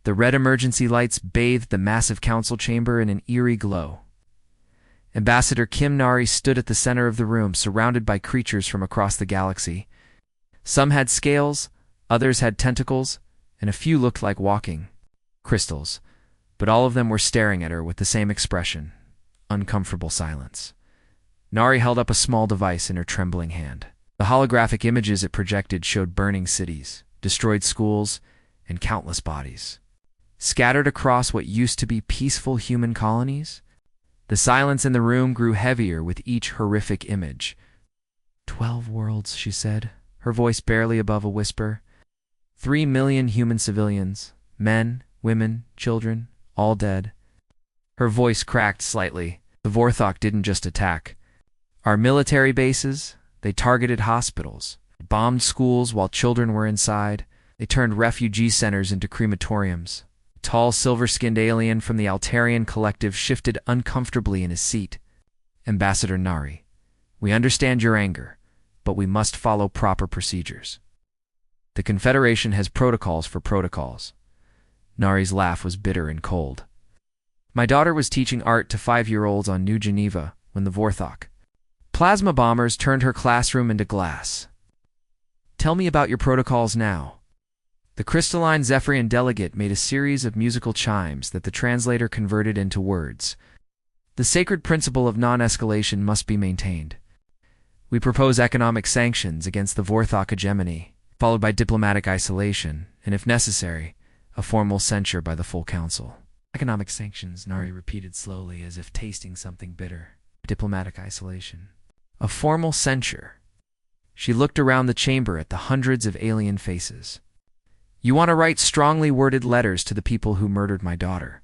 The red emergency lights bathed the massive council chamber in an eerie glow. Ambassador Kim Nari stood at the center of the room, surrounded by creatures from across the galaxy. Some had scales, others had tentacles, and a few looked like walking crystals, but all of them were staring at her with the same expression, uncomfortable silence. Nari held up a small device in her trembling hand. The holographic images it projected showed burning cities, destroyed schools, and countless bodies. Scattered across what used to be peaceful human colonies, the silence in the room grew heavier with each horrific image. 12 worlds, she said, her voice barely above a whisper. 3 million human civilians, men, women, children, all dead. Her voice cracked slightly. The Vorthok didn't just attack our military bases, they targeted hospitals, bombed schools while children were inside. They turned refugee centers into crematoriums. A tall, silver-skinned alien from the Altarian collective shifted uncomfortably in his seat. Ambassador Nari, we understand your anger, but we must follow proper procedures. The Confederation has protocols for protocols. Nari's laugh was bitter and cold. My daughter was teaching art to 5-year-olds on New Geneva when the Vorthok plasma bombers turned her classroom into glass. Tell me about your protocols now. The crystalline Zephyrian delegate made a series of musical chimes that the translator converted into words. The sacred principle of non-escalation must be maintained. We propose economic sanctions against the Vorthok hegemony, followed by diplomatic isolation, and if necessary, a formal censure by the full council. Economic sanctions, Nari repeated slowly as if tasting something bitter. Diplomatic isolation. A formal censure. She looked around the chamber at the hundreds of alien faces. You want to write strongly worded letters to the people who murdered my daughter.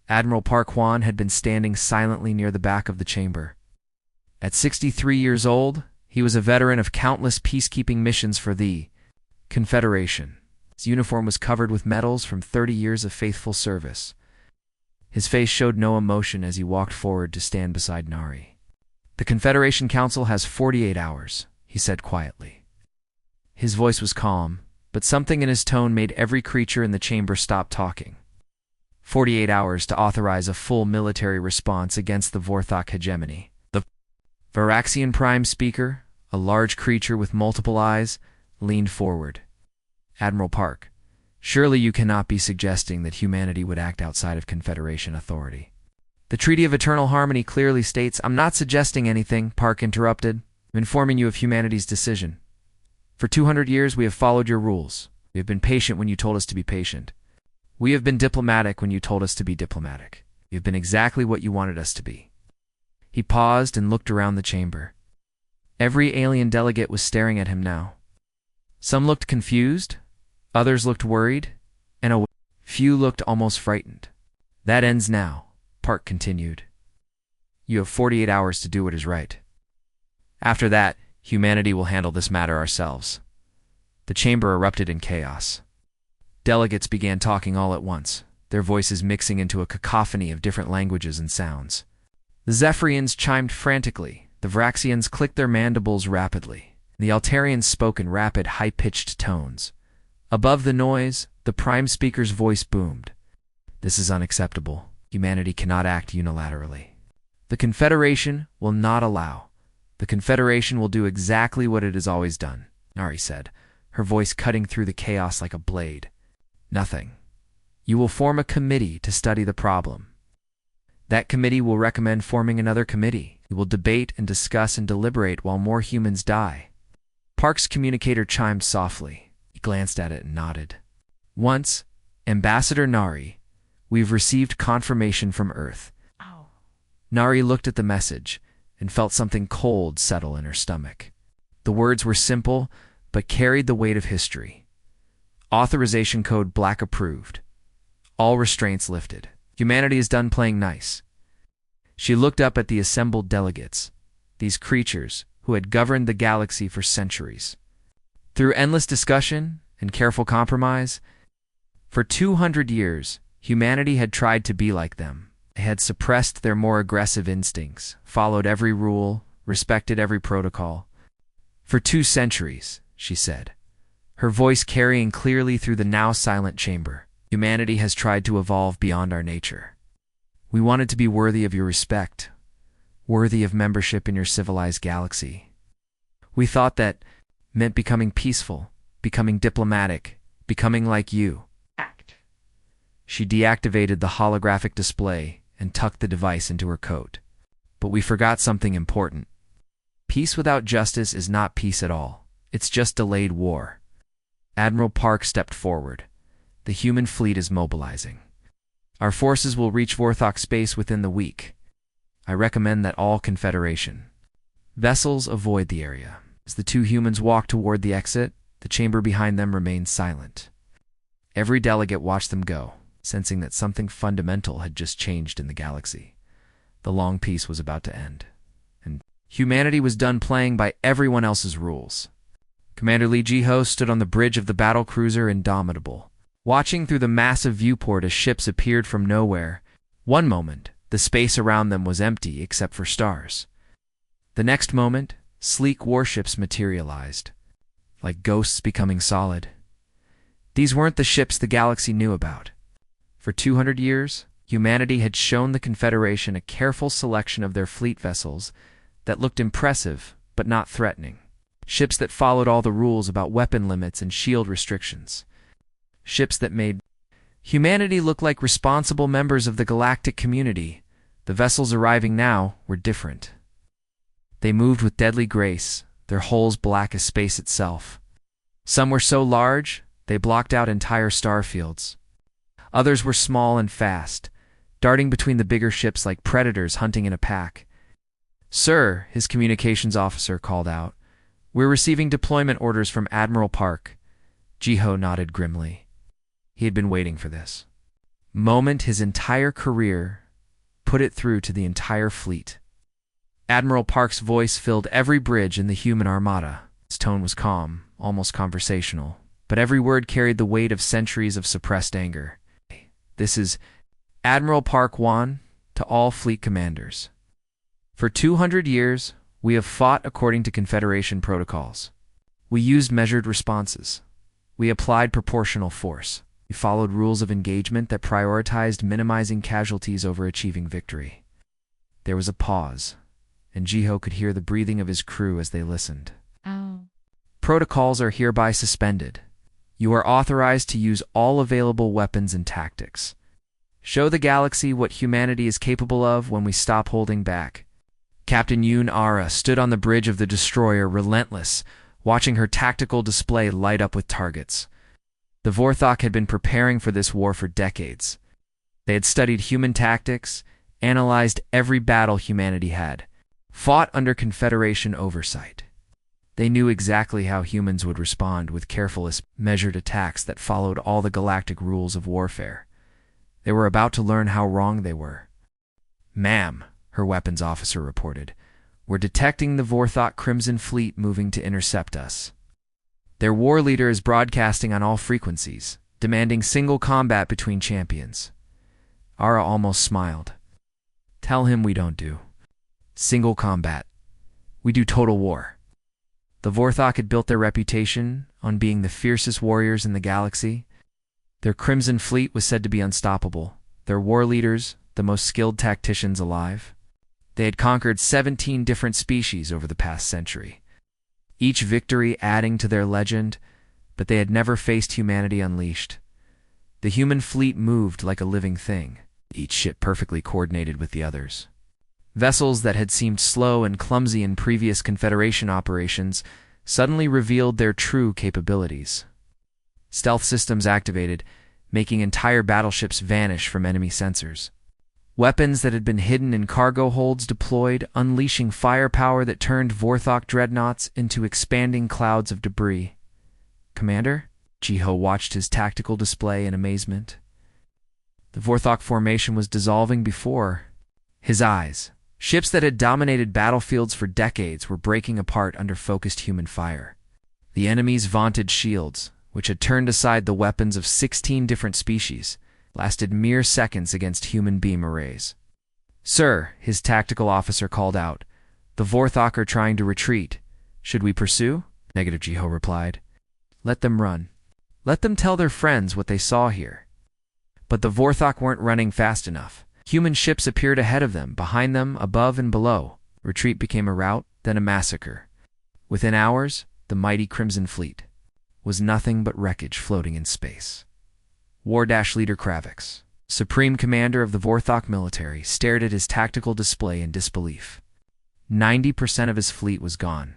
Admiral Park Hwan had been standing silently near the back of the chamber. At 63 years old, he was a veteran of countless peacekeeping missions for the Confederation. His uniform was covered with medals from 30 years of faithful service. His face showed no emotion as he walked forward to stand beside Nari. The Confederation Council has 48 hours, he said quietly. His voice was calm, but something in his tone made every creature in the chamber stop talking. 48 hours to authorize a full military response against the Vorthok hegemony. The Varaxian Prime Speaker, a large creature with multiple eyes, leaned forward. Admiral Park, surely you cannot be suggesting that humanity would act outside of Confederation authority. The Treaty of Eternal Harmony clearly states, I'm not suggesting anything, Park interrupted. I'm informing you of humanity's decision. For 200 years we have followed your rules. We have been patient when you told us to be patient. We have been diplomatic when you told us to be diplomatic. We have been exactly what you wanted us to be. He paused and looked around the chamber. Every alien delegate was staring at him now. Some looked confused, others looked worried, and a few looked almost frightened. That ends now, Park continued. You have 48 hours to do what is right. After that, humanity will handle this matter ourselves. The chamber erupted in chaos. Delegates began talking all at once, their voices mixing into a cacophony of different languages and sounds. The Zephyrians chimed frantically, the Varaxians clicked their mandibles rapidly, the Altarians spoke in rapid, high-pitched tones. Above the noise, the Prime Speaker's voice boomed. This is unacceptable. Humanity cannot act unilaterally. The Confederation will not allow. The Confederation will do exactly what it has always done, Nari said, her voice cutting through the chaos like a blade. Nothing. You will form a committee to study the problem. That committee will recommend forming another committee. You will debate and discuss and deliberate while more humans die. Park's communicator chimed softly. He glanced at it and nodded. Once, Ambassador Nari, we've received confirmation from Earth. Ow. Nari looked at the message and felt something cold settle in her stomach. The words were simple, but carried the weight of history. Authorization code Black approved. All restraints lifted. Humanity is done playing nice. She looked up at the assembled delegates, these creatures who had governed the galaxy for centuries. Through endless discussion and careful compromise, for 200 years, humanity had tried to be like them. They had suppressed their more aggressive instincts, followed every rule, respected every protocol. For 2 centuries, she said, her voice carrying clearly through the now silent chamber. Humanity has tried to evolve beyond our nature. We wanted to be worthy of your respect, worthy of membership in your civilized galaxy. We thought that meant becoming peaceful, becoming diplomatic, becoming like you. Act. She deactivated the holographic display and tucked the device into her coat. But we forgot something important. Peace without justice is not peace at all. It's just delayed war. Admiral Park stepped forward. The human fleet is mobilizing. Our forces will reach Vorthok space within the week. I recommend that all Confederation vessels avoid the area. As the two humans walked toward the exit, the chamber behind them remained silent. Every delegate watched them go, sensing that something fundamental had just changed in the galaxy. The long peace was about to end, and humanity was done playing by everyone else's rules. Commander Lee Ji-ho stood on the bridge of the battle cruiser Indomitable, watching through the massive viewport as ships appeared from nowhere. One moment, the space around them was empty except for stars. The next moment, sleek warships materialized, like ghosts becoming solid. These weren't the ships the galaxy knew about. For 200 years, humanity had shown the Confederation a careful selection of their fleet vessels that looked impressive but not threatening. Ships that followed all the rules about weapon limits and shield restrictions. Ships that made humanity look like responsible members of the galactic community. The vessels arriving now were different. They moved with deadly grace, their hulls black as space itself. Some were so large, they blocked out entire star fields. Others were small and fast, darting between the bigger ships like predators hunting in a pack. "Sir," his communications officer called out, "we're receiving deployment orders from Admiral Park." Ji-ho nodded grimly. He had been waiting for this moment his entire career, put it through to the entire fleet. Admiral Park's voice filled every bridge in the human armada. His tone was calm, almost conversational, but every word carried the weight of centuries of suppressed anger. "This is Admiral Park Wan to all fleet commanders. For 200 years, we have fought according to Confederation protocols. We used measured responses. We applied proportional force. We followed rules of engagement that prioritized minimizing casualties over achieving victory." There was a pause, and Ji-ho could hear the breathing of his crew as they listened. Oh. "Protocols are hereby suspended. You are authorized to use all available weapons and tactics. Show the galaxy what humanity is capable of when we stop holding back." Captain Yoon Ara stood on the bridge of the destroyer, relentless, watching her tactical display light up with targets. The Vorthok had been preparing for this war for decades. They had studied human tactics, analyzed every battle humanity had, fought under Confederation oversight. They knew exactly how humans would respond with careful, measured attacks that followed all the galactic rules of warfare. They were about to learn how wrong they were. "Ma'am," her weapons officer reported, "we're detecting the Vorthok Crimson Fleet moving to intercept us. Their war leader is broadcasting on all frequencies, demanding single combat between champions." Ara almost smiled. "Tell him we don't do single combat. We do total war." The Vorthok had built their reputation on being the fiercest warriors in the galaxy. Their Crimson Fleet was said to be unstoppable, their war leaders the most skilled tacticians alive. They had conquered 17 different species over the past century, each victory adding to their legend, but they had never faced humanity unleashed. The human fleet moved like a living thing, each ship perfectly coordinated with the others. Vessels that had seemed slow and clumsy in previous Confederation operations suddenly revealed their true capabilities. Stealth systems activated, making entire battleships vanish from enemy sensors. Weapons that had been hidden in cargo holds deployed, unleashing firepower that turned Vorthok dreadnoughts into expanding clouds of debris. "Commander?" Ji-ho watched his tactical display in amazement. The Vorthok formation was dissolving before his eyes. Ships that had dominated battlefields for decades were breaking apart under focused human fire. The enemy's vaunted shields, which had turned aside the weapons of 16 different species, lasted mere seconds against human beam arrays. "Sir," his tactical officer called out, "the Vorthok are trying to retreat. Should we pursue?" "Negative," Ji-ho replied. "Let them run. Let them tell their friends what they saw here." But the Vorthok weren't running fast enough. Human ships appeared ahead of them, behind them, above and below. Retreat became a rout, then a massacre. Within hours, the mighty Crimson Fleet was nothing but wreckage floating in space. War-Leader Kravix, supreme commander of the Vorthok military, stared at his tactical display in disbelief. 90% of his fleet was gone.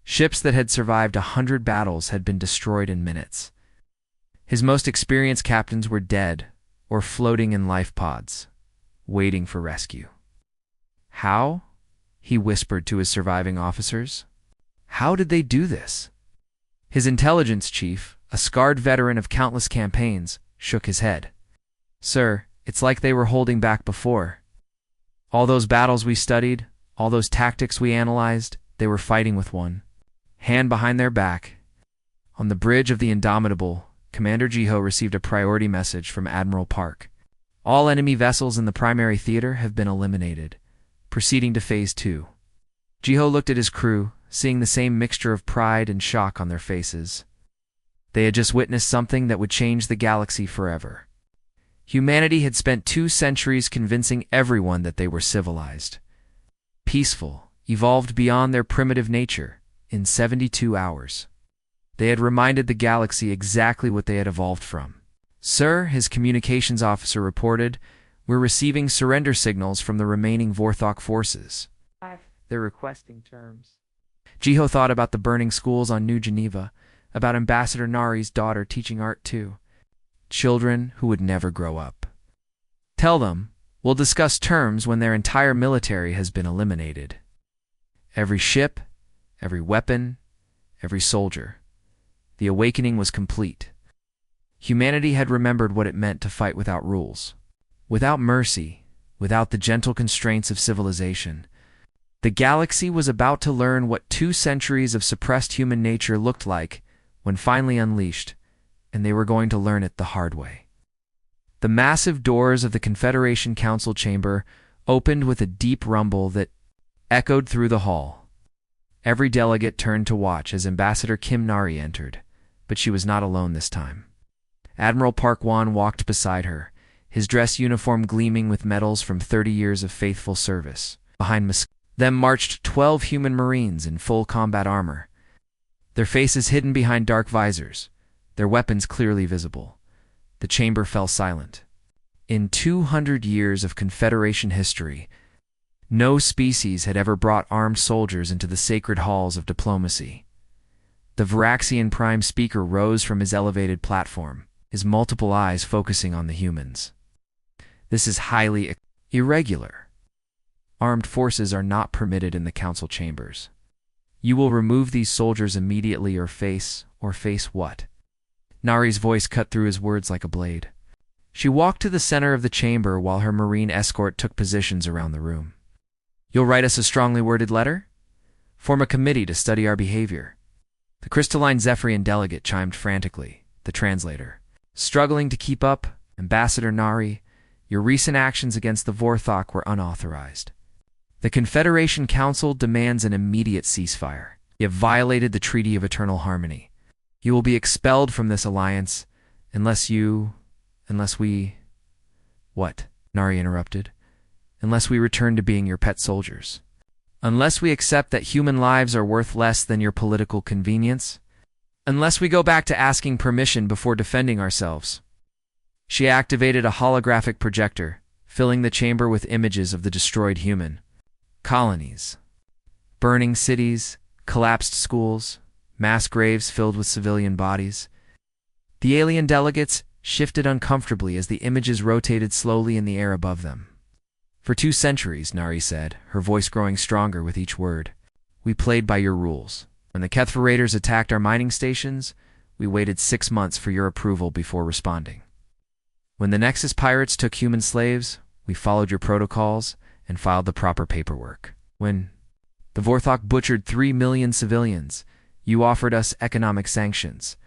Ships that had survived 100 battles had been destroyed in minutes. His most experienced captains were dead or floating in life pods, waiting for rescue. How? He whispered to his surviving officers. How did they do this? His intelligence chief, a scarred veteran of countless campaigns, shook his head. Sir, it's like they were holding back before. All those battles we studied, all those tactics we analyzed, they were fighting with one hand behind their back. On the bridge of the Indomitable, Commander Jiho received a priority message from Admiral Park. All enemy vessels in the primary theater have been eliminated. Proceeding to Phase 2. Jiho looked at his crew, seeing the same mixture of pride and shock on their faces. They had just witnessed something that would change the galaxy forever. Humanity had spent 2 centuries convincing everyone that they were civilized, peaceful, evolved beyond their primitive nature in 72 hours. They had reminded the galaxy exactly what they had evolved from. Sir, his communications officer reported, we're receiving surrender signals from the remaining Vorthok forces. They're requesting terms. Jiho thought about the burning schools on New Geneva, about Ambassador Nari's daughter teaching art too. Children who would never grow up. Tell them, we'll discuss terms when their entire military has been eliminated. Every ship, every weapon, every soldier. The awakening was complete. Humanity had remembered what it meant to fight without rules, without mercy, without the gentle constraints of civilization. The galaxy was about to learn what 2 centuries of suppressed human nature looked like when finally unleashed, and they were going to learn it the hard way. The massive doors of the Confederation Council chamber opened with a deep rumble that echoed through the hall. Every delegate turned to watch as Ambassador Kim Nari entered, but she was not alone this time. Admiral Park Wan walked beside her, his dress uniform gleaming with medals from 30 years of faithful service. Behind them marched 12 human marines in full combat armor, their faces hidden behind dark visors, their weapons clearly visible. The chamber fell silent. In 200 years of Confederation history, no species had ever brought armed soldiers into the sacred halls of diplomacy. The Varaxian Prime Speaker rose from his elevated platform, his multiple eyes focusing on the humans. This is highly irregular. Armed forces are not permitted in the council chambers. You will remove these soldiers immediately or face what? Nari's voice cut through his words like a blade. She walked to the center of the chamber while her marine escort took positions around the room. You'll write us a strongly worded letter? Form a committee to study our behavior. The crystalline Zephyrian delegate chimed frantically, the translator. Struggling to keep up, Ambassador Nari, your recent actions against the Vorthok were unauthorized. The Confederation Council demands an immediate ceasefire. You have violated the Treaty of Eternal Harmony. You will be expelled from this alliance unless we... What? Nari interrupted. Unless we return to being your pet soldiers. Unless we accept that human lives are worth less than your political convenience. Unless we go back to asking permission before defending ourselves. She activated a holographic projector, filling the chamber with images of the destroyed human colonies. Burning cities, collapsed schools, mass graves filled with civilian bodies. The alien delegates shifted uncomfortably as the images rotated slowly in the air above them. For 2 centuries, Nari said, her voice growing stronger with each word, we played by your rules. When the Kethra raiders attacked our mining stations, we waited 6 months for your approval before responding. When the Nexus pirates took human slaves, we followed your protocols and filed the proper paperwork. When the Vorthok butchered 3 million civilians, you offered us economic sanctions.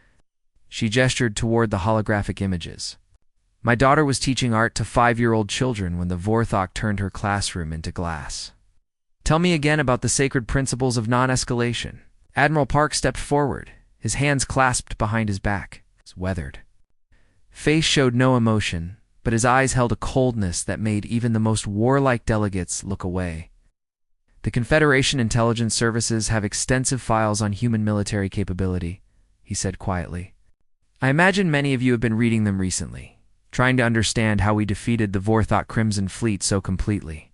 She gestured toward the holographic images. My daughter was teaching art to 5-year-old children when the Vorthok turned her classroom into glass. Tell me again about the sacred principles of non-escalation. Admiral Park stepped forward, his hands clasped behind his back. It's weathered. face showed no emotion, but his eyes held a coldness that made even the most warlike delegates look away. The Confederation Intelligence Services have extensive files on human military capability, he said quietly. I imagine many of you have been reading them recently, trying to understand how we defeated the Vorthok Crimson Fleet so completely.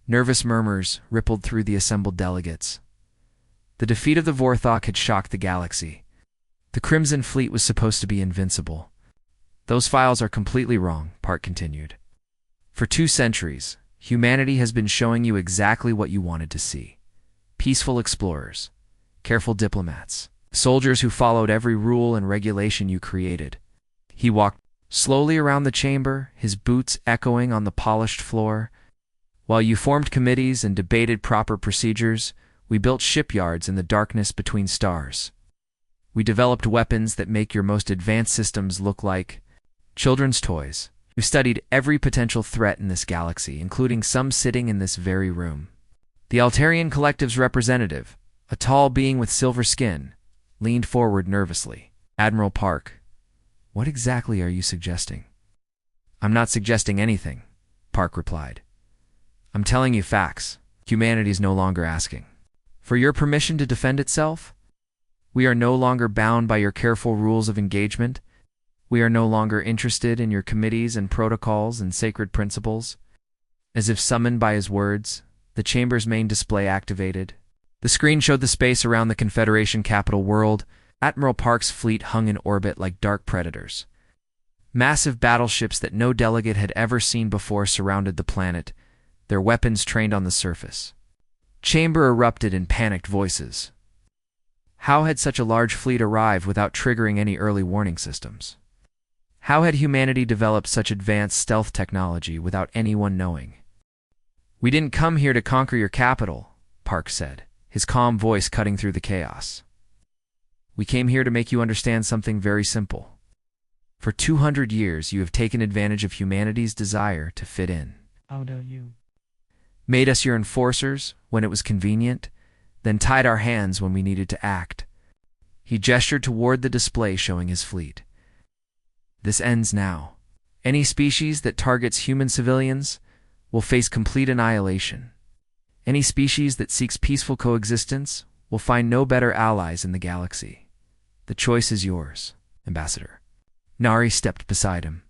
Nervous murmurs rippled through the assembled delegates. The defeat of the Vorthok had shocked the galaxy. The Crimson Fleet was supposed to be invincible. Those files are completely wrong, Park continued. For 2 centuries, humanity has been showing you exactly what you wanted to see. Peaceful explorers, careful diplomats, soldiers who followed every rule and regulation you created. He walked slowly around the chamber, his boots echoing on the polished floor. While you formed committees and debated proper procedures, we built shipyards in the darkness between stars. We developed weapons that make your most advanced systems look like children's toys. We studied every potential threat in this galaxy, including some sitting in this very room. The Altarian Collective's representative, a tall being with silver skin, leaned forward nervously. Admiral Park, what exactly are you suggesting? I'm not suggesting anything, Park replied. I'm telling you facts. Humanity is no longer asking for your permission to defend itself. We are no longer bound by your careful rules of engagement. We are no longer interested in your committees and protocols and sacred principles. As if summoned by his words, the chamber's main display activated. The screen showed the space around the Confederation capital world. Admiral Park's fleet hung in orbit like dark predators. Massive battleships that no delegate had ever seen before surrounded the planet, their weapons trained on the surface. Chamber erupted in panicked voices. How had such a large fleet arrived without triggering any early warning systems? How had humanity developed such advanced stealth technology without anyone knowing? We didn't come here to conquer your capital, Park said, his calm voice cutting through the chaos. We came here to make you understand something very simple. For 200 years, you have taken advantage of humanity's desire to fit in. How do you? Made us your enforcers when it was convenient, then tied our hands when we needed to act. He gestured toward the display showing his fleet. This ends now. Any species that targets human civilians will face complete annihilation. Any species that seeks peaceful coexistence will find no better allies in the galaxy. The choice is yours, Ambassador. Nari stepped beside him.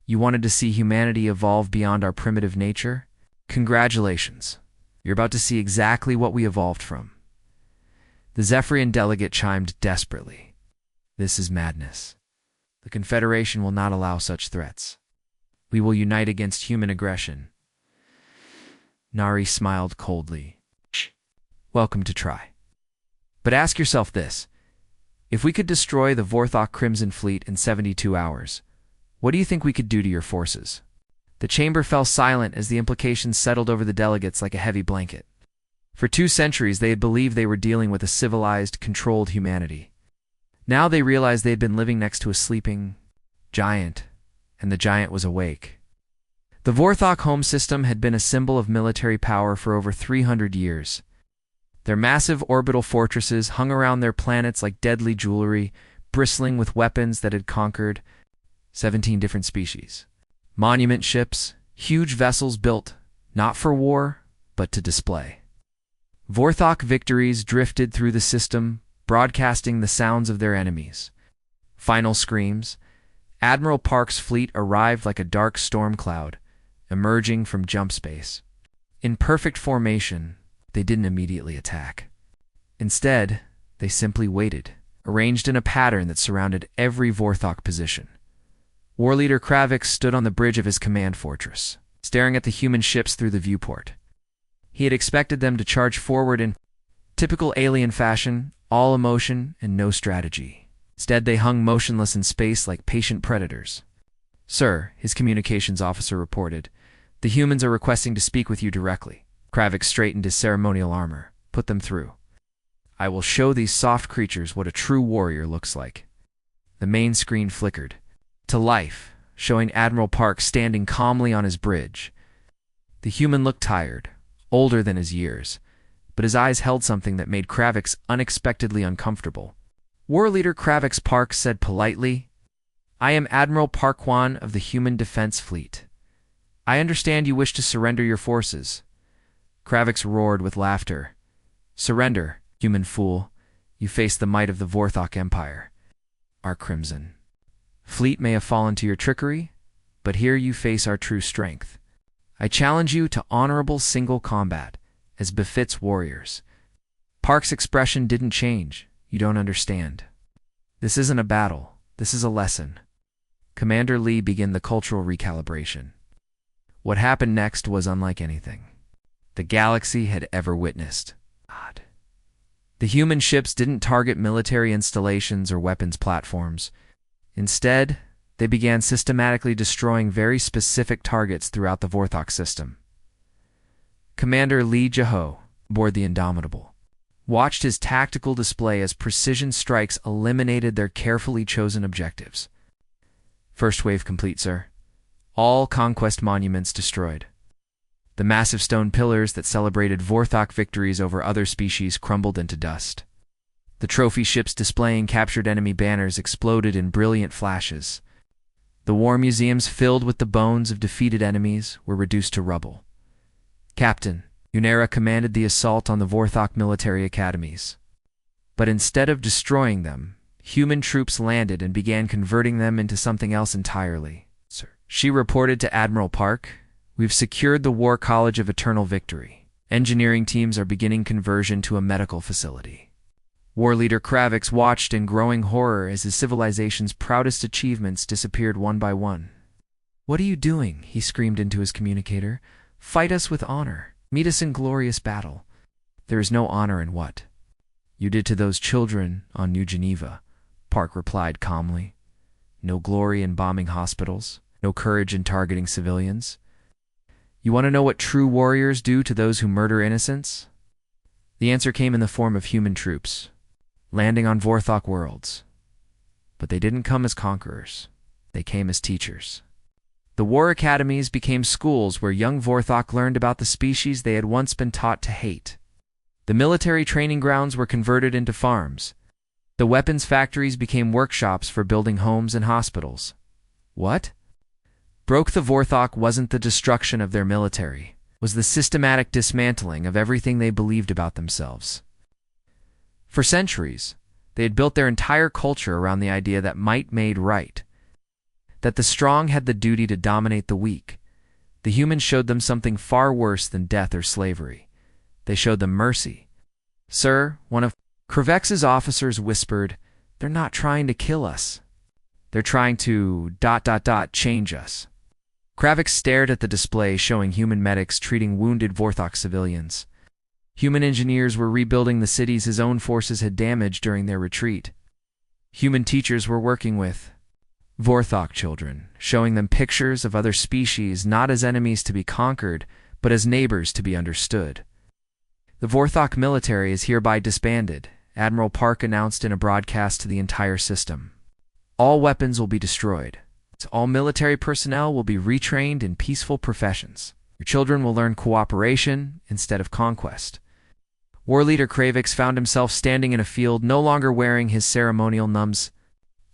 You wanted to see humanity evolve beyond our primitive nature? Congratulations. You're about to see exactly what we evolved from. The Zephyrian delegate chimed desperately. This is madness. The Confederation will not allow such threats. We will unite against human aggression. Nari smiled coldly. Welcome to try. But ask yourself this. If we could destroy the Vorthok Crimson Fleet in 72 hours, what do you think we could do to your forces? The chamber fell silent as the implications settled over the delegates like a heavy blanket. For 2 centuries, they had believed they were dealing with a civilized, controlled humanity. Now they realized they had been living next to a sleeping giant, and the giant was awake. The Vorthok home system had been a symbol of military power for over 300 years. Their massive orbital fortresses hung around their planets like deadly jewelry, bristling with weapons that had conquered 17 different species. Monument ships, huge vessels built, not for war, but to display. Vorthok victories drifted through the system, broadcasting the sounds of their enemies. Final screams. Admiral Park's fleet arrived like a dark storm cloud, emerging from jump space. In perfect formation, they didn't immediately attack. Instead, they simply waited, arranged in a pattern that surrounded every Vorthok position. War leader Kravik stood on the bridge of his command fortress, staring at the human ships through the viewport. He had expected them to charge forward in typical alien fashion, all emotion and no strategy. Instead, they hung motionless in space like patient predators. Sir, his communications officer reported, the humans are requesting to speak with you directly. Kravik straightened his ceremonial armor. Put them through. I will show these soft creatures what a true warrior looks like. The main screen flickered to life, showing Admiral Park standing calmly on his bridge. The human looked tired, older than his years, but his eyes held something that made Kravix unexpectedly uncomfortable. War leader Kravix Park said politely, I am Admiral Parkwan of the Human Defense Fleet. I understand you wish to surrender your forces. Kravix roared with laughter. Surrender, human fool. You face the might of the Vorthok Empire. Our crimson fleet may have fallen to your trickery, but here you face our true strength. I challenge you to honorable single combat, as befits warriors. Park's expression didn't change. You don't understand. This isn't a battle. This is a lesson. Commander Lee began the cultural recalibration. What happened next was unlike anything the galaxy had ever witnessed. The human ships didn't target military installations or weapons platforms. Instead, they began systematically destroying very specific targets throughout the Vorthok system. Commander Lee Jaho, aboard the Indomitable, watched his tactical display as precision strikes eliminated their carefully chosen objectives. First wave complete, sir. All conquest monuments destroyed. The massive stone pillars that celebrated Vorthok victories over other species crumbled into dust. The trophy ships displaying captured enemy banners exploded in brilliant flashes. The war museums filled with the bones of defeated enemies were reduced to rubble. Captain Unera commanded the assault on the Vorthok military academies. But instead of destroying them, human troops landed and began converting them into something else entirely. Sir, she reported to Admiral Park, "We've secured the War College of Eternal Victory. Engineering teams are beginning conversion to a medical facility." War leader Kravix watched in growing horror as his civilization's proudest achievements disappeared one by one. "What are you doing?" he screamed into his communicator. "Fight us with honor. Meet us in glorious battle." "There is no honor in what you did to those children on New Geneva," Park replied calmly. "No glory in bombing hospitals, no courage in targeting civilians. You want to know what true warriors do to those who murder innocents?" The answer came in the form of human troops, landing on Vorthok worlds. But they didn't come as conquerors. They came as teachers. The war academies became schools where young Vorthok learned about the species they had once been taught to hate. The military training grounds were converted into farms. The weapons factories became workshops for building homes and hospitals. What broke the Vorthok wasn't the destruction of their military, it was the systematic dismantling of everything they believed about themselves. For centuries, they had built their entire culture around the idea that might made right, that the strong had the duty to dominate the weak. The humans showed them something far worse than death or slavery. They showed them mercy. "Sir," one of Kravex's officers whispered, "they're not trying to kill us. They're trying to ... change us." Kravix stared at the display showing human medics treating wounded Vorthok civilians. Human engineers were rebuilding the cities his own forces had damaged during their retreat. Human teachers were working with Vorthok children, showing them pictures of other species not as enemies to be conquered, but as neighbors to be understood. "The Vorthok military is hereby disbanded," Admiral Park announced in a broadcast to the entire system. "All weapons will be destroyed. All military personnel will be retrained in peaceful professions. Your children will learn cooperation instead of conquest." War leader Kravix found himself standing in a field, no longer wearing his ceremonial numb's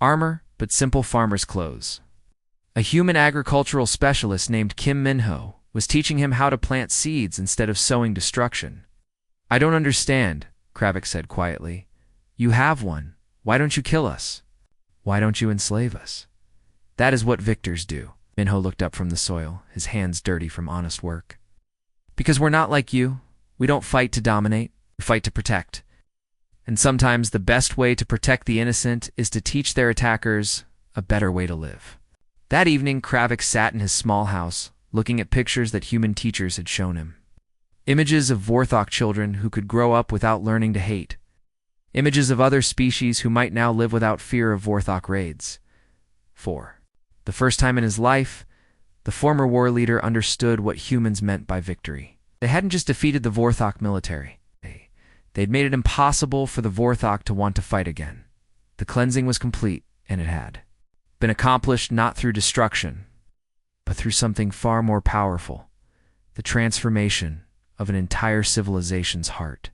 armor, but simple farmer's clothes. A human agricultural specialist named Kim Minho was teaching him how to plant seeds instead of sowing destruction. "I don't understand," Kravix said quietly. "You have one. Why don't you kill us? Why don't you enslave us? That is what victors do." Minho looked up from the soil, his hands dirty from honest work. "Because we're not like you. We don't fight to dominate. We fight to protect. And sometimes the best way to protect the innocent is to teach their attackers a better way to live." That evening, Kravix sat in his small house, looking at pictures that human teachers had shown him. Images of Vorthok children who could grow up without learning to hate. Images of other species who might now live without fear of Vorthok raids. For the first time in his life, the former war leader understood what humans meant by victory. They hadn't just defeated the Vorthok military. They'd made it impossible for the Vorthok to want to fight again. The cleansing was complete, and it had been accomplished not through destruction, but through something far more powerful, the transformation of an entire civilization's heart.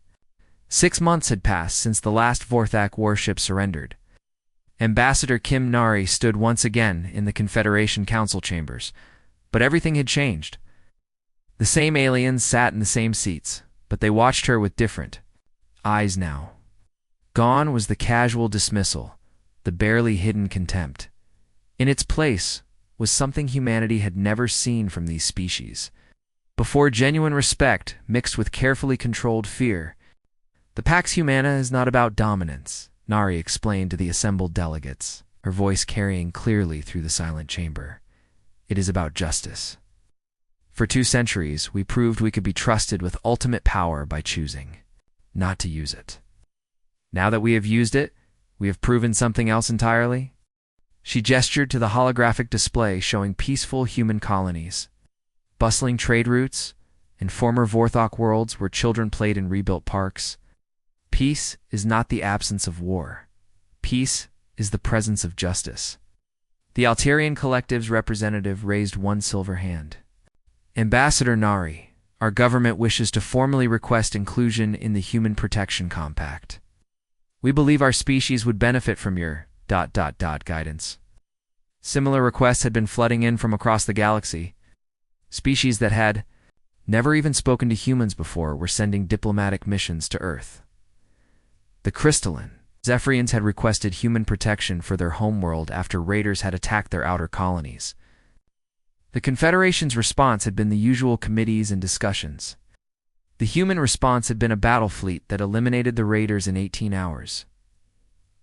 6 months had passed since the last Vorthok warship surrendered, Ambassador Kim Nari stood once again in the Confederation Council chambers, but everything had changed. The same aliens sat in the same seats, but they watched her with different eyes now. Gone was the casual dismissal, the barely hidden contempt. In its place was something humanity had never seen from these species. Before genuine respect mixed with carefully controlled fear. The Pax Humana is not about dominance, Nari explained to the assembled delegates, her voice carrying clearly through the silent chamber. It is about justice. For 2 centuries, we proved we could be trusted with ultimate power by choosing not to use it. Now that we have used it, we have proven something else entirely. She gestured to the holographic display showing peaceful human colonies, bustling trade routes, and former Vorthok worlds where children played in rebuilt parks. Peace is not the absence of war. Peace is the presence of justice. The Altarian Collective's representative raised one silver hand. Ambassador Nari, our government wishes to formally request inclusion in the Human Protection Compact. We believe our species would benefit from your ... guidance. Similar requests had been flooding in from across the galaxy. Species that had never even spoken to humans before were sending diplomatic missions to Earth. The crystalline Zephyrians had requested human protection for their homeworld after raiders had attacked their outer colonies. The Confederation's response had been the usual committees and discussions. The human response had been a battle fleet that eliminated the raiders in 18 hours.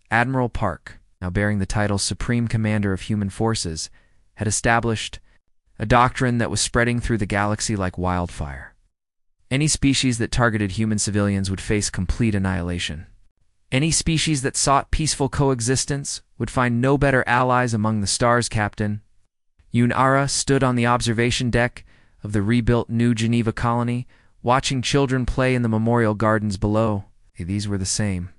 Admiral Park, now bearing the title Supreme Commander of Human Forces, had established a doctrine that was spreading through the galaxy like wildfire. Any species that targeted human civilians would face complete annihilation. Any species that sought peaceful coexistence would find no better allies among the stars. Captain Yunara stood on the observation deck of the rebuilt New Geneva colony, watching children play in the memorial gardens below. These were the same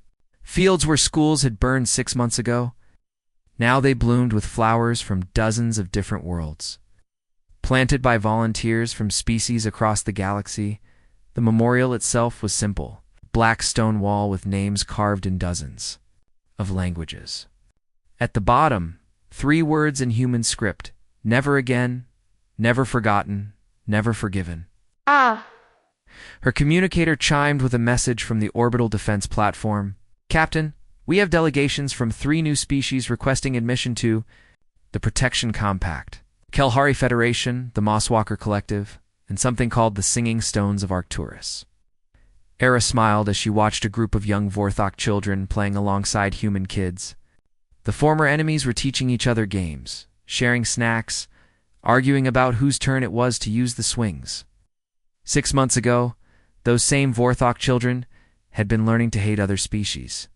fields where schools had burned 6 months ago. Now they bloomed with flowers from dozens of different worlds. Planted by volunteers from species across the galaxy, the memorial itself was simple. Black stone wall with names carved in dozens of languages. At the bottom, 3 words in human script: never again, never forgotten, never forgiven. Her communicator chimed with a message from the orbital defense platform. Captain, we have delegations from 3 new species requesting admission to the Protection Compact. Kelhari Federation, the Mosswalker Collective, and something called the Singing Stones of Arcturus. Era smiled as she watched a group of young Vorthok children playing alongside human kids. The former enemies were teaching each other games, sharing snacks, arguing about whose turn it was to use the swings. 6 months ago, those same Vorthok children had been learning to hate other species.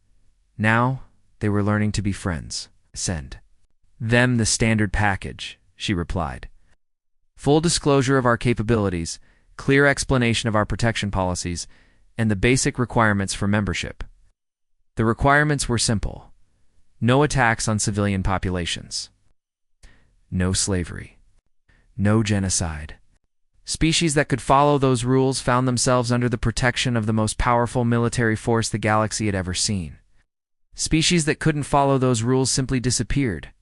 Now, they were learning to be friends. Send them the standard package, she replied. Full disclosure of our capabilities, clear explanation of our protection policies, and the basic requirements for membership. The requirements were simple. No attacks on civilian populations. No slavery. No genocide. Species that could follow those rules found themselves under the protection of the most powerful military force the galaxy had ever seen. Species that couldn't follow those rules simply disappeared.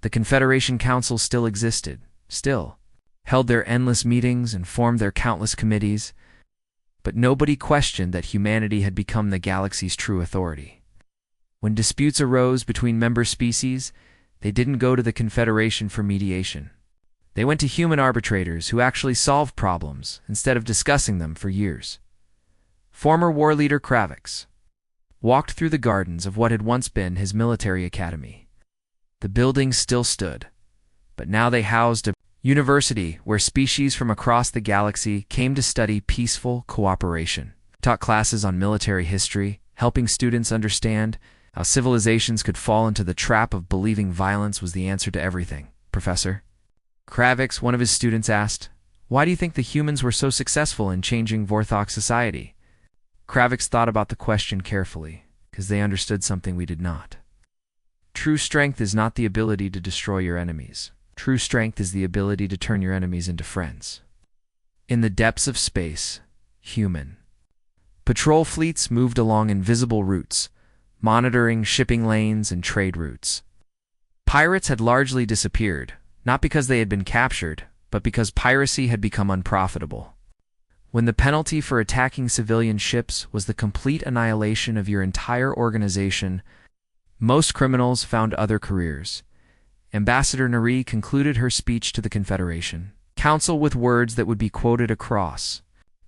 The Confederation Council still existed, still held their endless meetings and formed their countless committees, but nobody questioned that humanity had become the galaxy's true authority. When disputes arose between member species, they didn't go to the Confederation for mediation. They went to human arbitrators who actually solved problems instead of discussing them for years. Former war leader Kravix walked through the gardens of what had once been his military academy. The buildings still stood, but now they housed a university where species from across the galaxy came to study peaceful cooperation. Taught classes on military history, helping students understand how civilizations could fall into the trap of believing violence was the answer to everything. Professor Kravix, one of his students, asked, "Why do you think the humans were so successful in changing Vorthok society?" Kravix thought about the question carefully, because they understood something we did not. True strength is not the ability to destroy your enemies. True strength is the ability to turn your enemies into friends. In the depths of space, human patrol fleets moved along invisible routes, monitoring shipping lanes and trade routes. Pirates had largely disappeared, not because they had been captured, but because piracy had become unprofitable. When the penalty for attacking civilian ships was the complete annihilation of your entire organization, most criminals found other careers. Ambassador Nari concluded her speech to the Confederation Council with words that would be quoted across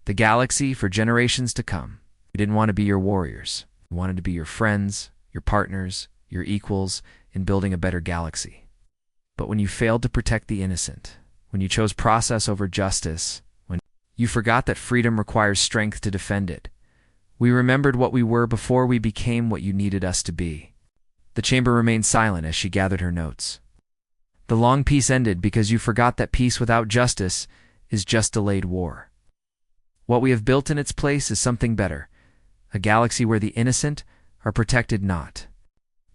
the galaxy for generations to come. You didn't want to be your warriors. You wanted to be your friends, your partners, your equals in building a better galaxy. But when you failed to protect the innocent, when you chose process over justice, when you forgot that freedom requires strength to defend it, we remembered what we were before we became what you needed us to be. The chamber remained silent as she gathered her notes. The long peace ended because you forgot that peace without justice is just delayed war. What we have built in its place is something better, a galaxy where the innocent are protected not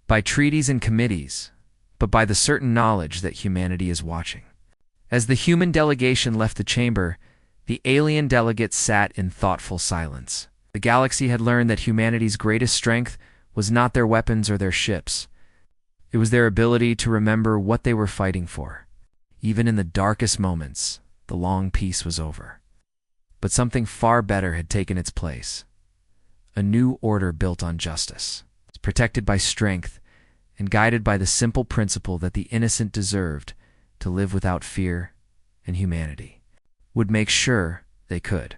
by treaties and committees, but by the certain knowledge that humanity is watching. As the human delegation left the chamber, the alien delegates sat in thoughtful silence. The galaxy had learned that humanity's greatest strength was not their weapons or their ships. It was their ability to remember what they were fighting for. Even in the darkest moments, the long peace was over. But something far better had taken its place. A new order built on justice, protected by strength, and guided by the simple principle that the innocent deserved to live without fear, and humanity would make sure they could.